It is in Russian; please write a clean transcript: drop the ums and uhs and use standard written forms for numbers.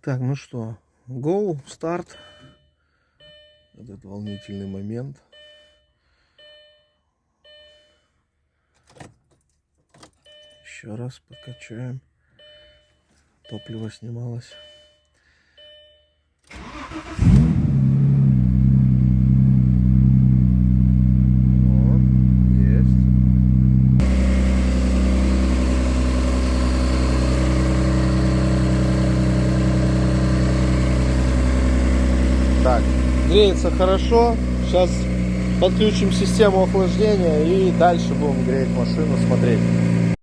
Так, ну что, go, старт. Этот волнительный момент. Еще раз подкачаем. Топливо снималось. О, есть. Так, греется хорошо. Сейчас подключим систему охлаждения и дальше будем греть машину, смотреть.